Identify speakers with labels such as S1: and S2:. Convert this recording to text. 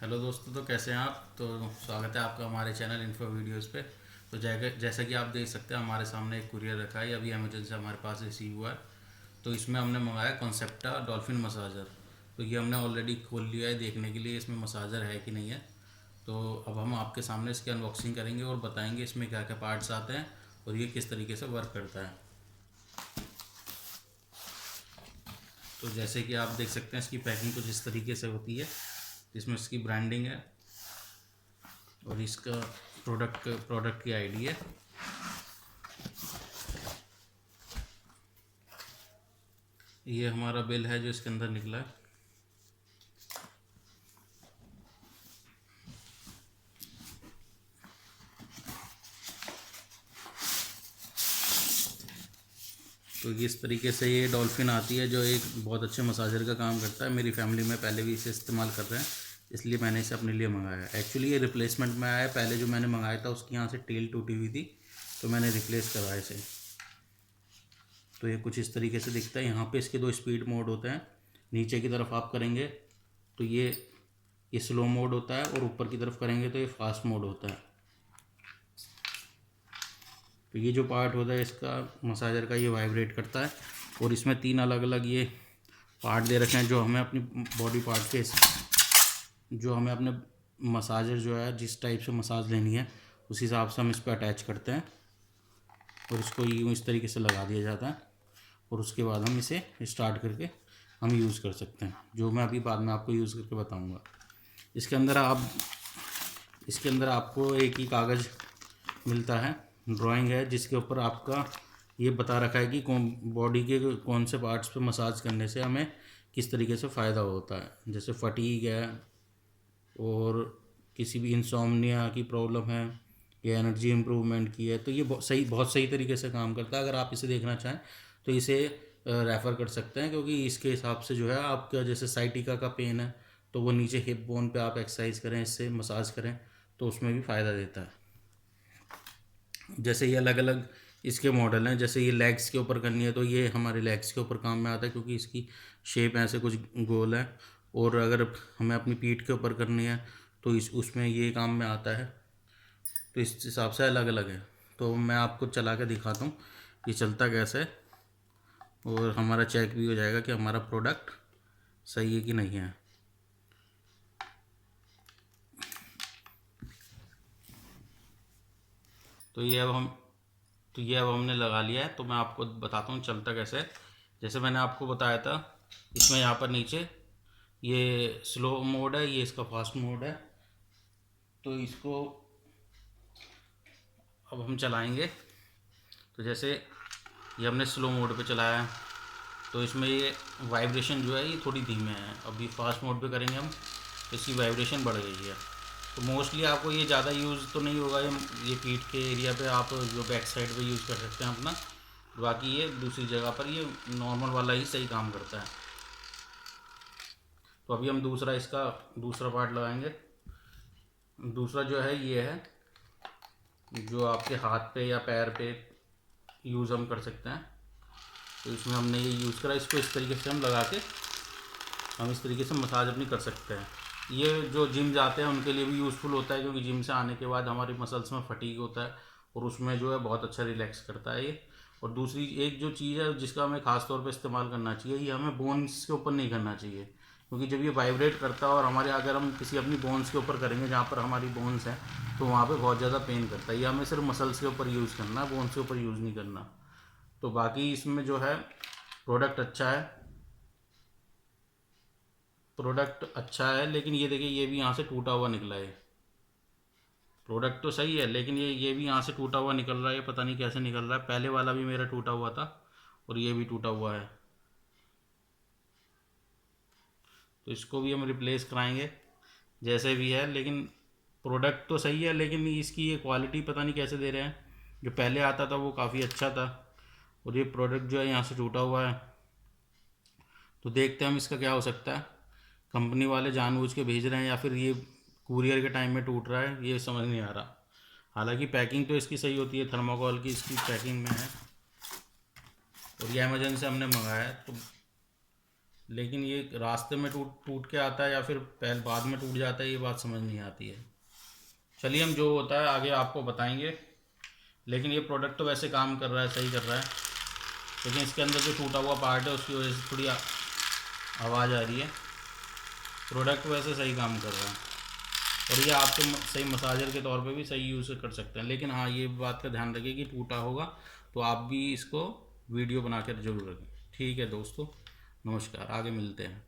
S1: Hello दोस्तों, तो कैसे हैं आप। तो स्वागत है आपका हमारे चैनल इन्फो वीडियोस पे। तो जैसा कि आप देख सकते हैं, हमारे सामने एक कुरियर रखा है, अभी अमेजन से हमारे पास रिसीव हुआ है। तो इसमें हमने मंगाया कॉन्सेप्टा डॉल्फिन मसाजर। तो ये हमने ऑलरेडी खोल लिया है देखने के लिए इसमें मसाजर है कि नहीं है। तो अब हम आपके सामने इसकी अनबॉक्सिंग करेंगे और बताएंगे इसमें क्या क्या पार्ट्स आते हैं और ये किस तरीके से वर्क करता है। तो जैसे कि आप देख सकते हैं, इसकी पैकिंग कुछ इस तरीके से होती है। इसमें इसकी ब्रांडिंग है और इसका प्रोडक्ट की आईडी है। ये हमारा बिल है जो इसके अंदर निकला है। तो इस तरीके से ये डॉल्फिन आती है, जो एक बहुत अच्छे मसाजर का काम करता है। मेरी फैमिली में पहले भी इसे इस्तेमाल कर रहे हैं, इसलिए मैंने इसे अपने लिए मंगाया है। एक्चुअली ये रिप्लेसमेंट में आया है। पहले जो मैंने मंगाया था उसकी यहाँ से टेल टूटी हुई थी, तो मैंने रिप्लेस करवाया इसे। तो ये कुछ इस तरीके से दिखता है। यहाँ पे इसके दो स्पीड मोड होते हैं। नीचे की तरफ आप करेंगे तो ये स्लो मोड होता है, और ऊपर की तरफ करेंगे तो ये फास्ट मोड होता है। तो ये जो पार्ट होता है इसका मसाजर का, ये वाइब्रेट करता है। और इसमें 3 अलग अलग ये पार्ट दे रखे हैं, जो हमें अपनी बॉडी पार्ट के, जो हमें अपने मसाजर जो है जिस टाइप से मसाज लेनी है उस हिसाब से हम इस पर अटैच करते हैं। और इसको यूँ इस तरीके से लगा दिया जाता है, और उसके बाद हम इसे स्टार्ट करके हम यूज़ कर सकते हैं, जो मैं अभी बाद में आपको यूज़ करके बताऊँगा। इसके अंदर आपको एक ही कागज़ मिलता है, ड्राइंग है, जिसके ऊपर आपका ये बता रखा है कि कौन बॉडी के कौन से पार्ट्स पे मसाज करने से हमें किस तरीके से फ़ायदा होता है। जैसे फटीग है, और किसी भी इंसोम्निया की प्रॉब्लम है, या एनर्जी इम्प्रूवमेंट की है, तो ये बहुत सही तरीके से काम करता है। अगर आप इसे देखना चाहें तो इसे रेफ़र कर सकते हैं, क्योंकि इसके हिसाब से जो है आपका, जैसे साइटिका का पेन है तो वो नीचे हिप बोन पे आप एक्सरसाइज करें, इससे मसाज करें तो उसमें भी फ़ायदा देता है। जैसे ये अलग अलग इसके मॉडल हैं। जैसे ये लेग्स के ऊपर करनी है तो ये हमारे लेग्स के ऊपर काम में आता है, क्योंकि इसकी शेप ऐसे कुछ गोल है। और अगर हमें अपनी पीठ के ऊपर करनी है तो उसमें ये काम में आता है। तो इस हिसाब से अलग अलग है। तो मैं आपको चला के दिखाता हूँ ये चलता कैसे है, और हमारा चेक भी हो जाएगा कि हमारा प्रोडक्ट सही है कि नहीं है। तो ये अब हमने लगा लिया है। तो मैं आपको बताता हूँ चलता कैसे है। जैसे मैंने आपको बताया था, इसमें यहाँ पर नीचे ये स्लो मोड है, ये इसका फास्ट मोड है। तो इसको अब हम चलाएंगे। तो जैसे ये हमने स्लो मोड पे चलाया है, तो इसमें ये वाइब्रेशन जो है ये थोड़ी धीमे है। अभी फास्ट मोड पे करेंगे हम, तो इसकी वाइब्रेशन बढ़ गई है। तो मोस्टली आपको ये ज़्यादा यूज़ तो नहीं होगा। ये पीठ के एरिया पे आप जो बैक साइड पे यूज़ कर सकते हैं अपना। बाकी ये दूसरी जगह पर ये नॉर्मल वाला ही सही काम करता है। तो अभी हम इसका दूसरा पार्ट लगाएंगे। दूसरा जो है ये है, जो आपके हाथ पे या पैर पे यूज़ हम कर सकते हैं। तो इसमें हमने ये यूज़ करा, इसको इस तरीके से हम लगा के हम इस तरीके से मसाज अपनी कर सकते हैं। ये जो जिम जाते हैं उनके लिए भी यूज़फुल होता है, क्योंकि जिम से आने के बाद हमारी मसल्स में फटीग होता है, और उसमें जो है बहुत अच्छा रिलैक्स करता है ये। और दूसरी एक जो चीज़ है जिसका हमें ख़ास तौर पे इस्तेमाल करना चाहिए, ये हमें बोन्स के ऊपर नहीं करना चाहिए, क्योंकि जब ये वाइब्रेट करता है और हमारे, अगर हम किसी अपनी बोन्स के ऊपर करेंगे जहाँ पर हमारी बोन्स हैं, तो वहाँ पे बहुत ज़्यादा पेन करता है। ये हमें सिर्फ मसल्स के ऊपर यूज़ करना है, बोन्स के ऊपर यूज़ नहीं करना। तो बाकी इसमें जो है प्रोडक्ट अच्छा है, लेकिन ये देखिए, ये भी यहाँ से टूटा हुआ निकला है। प्रोडक्ट तो सही है, लेकिन ये भी यहाँ से टूटा हुआ निकल रहा है। ये पता नहीं कैसे निकल रहा है। पहले वाला भी मेरा टूटा हुआ था, और ये भी टूटा हुआ है। तो इसको भी हम रिप्लेस कराएंगे जैसे भी है। लेकिन प्रोडक्ट तो सही है, लेकिन इसकी ये क्वालिटी पता नहीं कैसे दे रहे हैं। जो पहले आता था वो काफ़ी अच्छा था, और ये प्रोडक्ट जो है यहाँ से टूटा हुआ है। तो देखते हैं हम इसका क्या हो सकता है। कंपनी वाले जानबूझ के भेज रहे हैं, या फिर ये कुरियर के टाइम में टूट रहा है, ये समझ नहीं आ रहा। हालांकि पैकिंग तो इसकी सही होती है, थर्माकोल की इसकी पैकिंग में है, और ये अमेजन से हमने मंगाया है। तो लेकिन ये रास्ते में टूट टूट के आता है या फिर पहले बाद में टूट जाता है, ये बात समझ नहीं आती है। चलिए हम जो होता है आगे आपको बताएंगे। लेकिन ये प्रोडक्ट तो वैसे काम कर रहा है, सही कर रहा है, लेकिन इसके अंदर जो टूटा हुआ पार्ट है उसकी वजह से थोड़ी आवाज़ आ रही है। प्रोडक्ट वैसे सही काम कर रहा है और ये आपके सही मसाजर के तौर पे भी सही यूज़ कर सकते हैं। लेकिन हाँ, ये बात का ध्यान रखिए कि टूटा होगा तो आप भी इसको वीडियो बना कर जरूर रखें। ठीक है दोस्तों, नमस्कार, आगे मिलते हैं।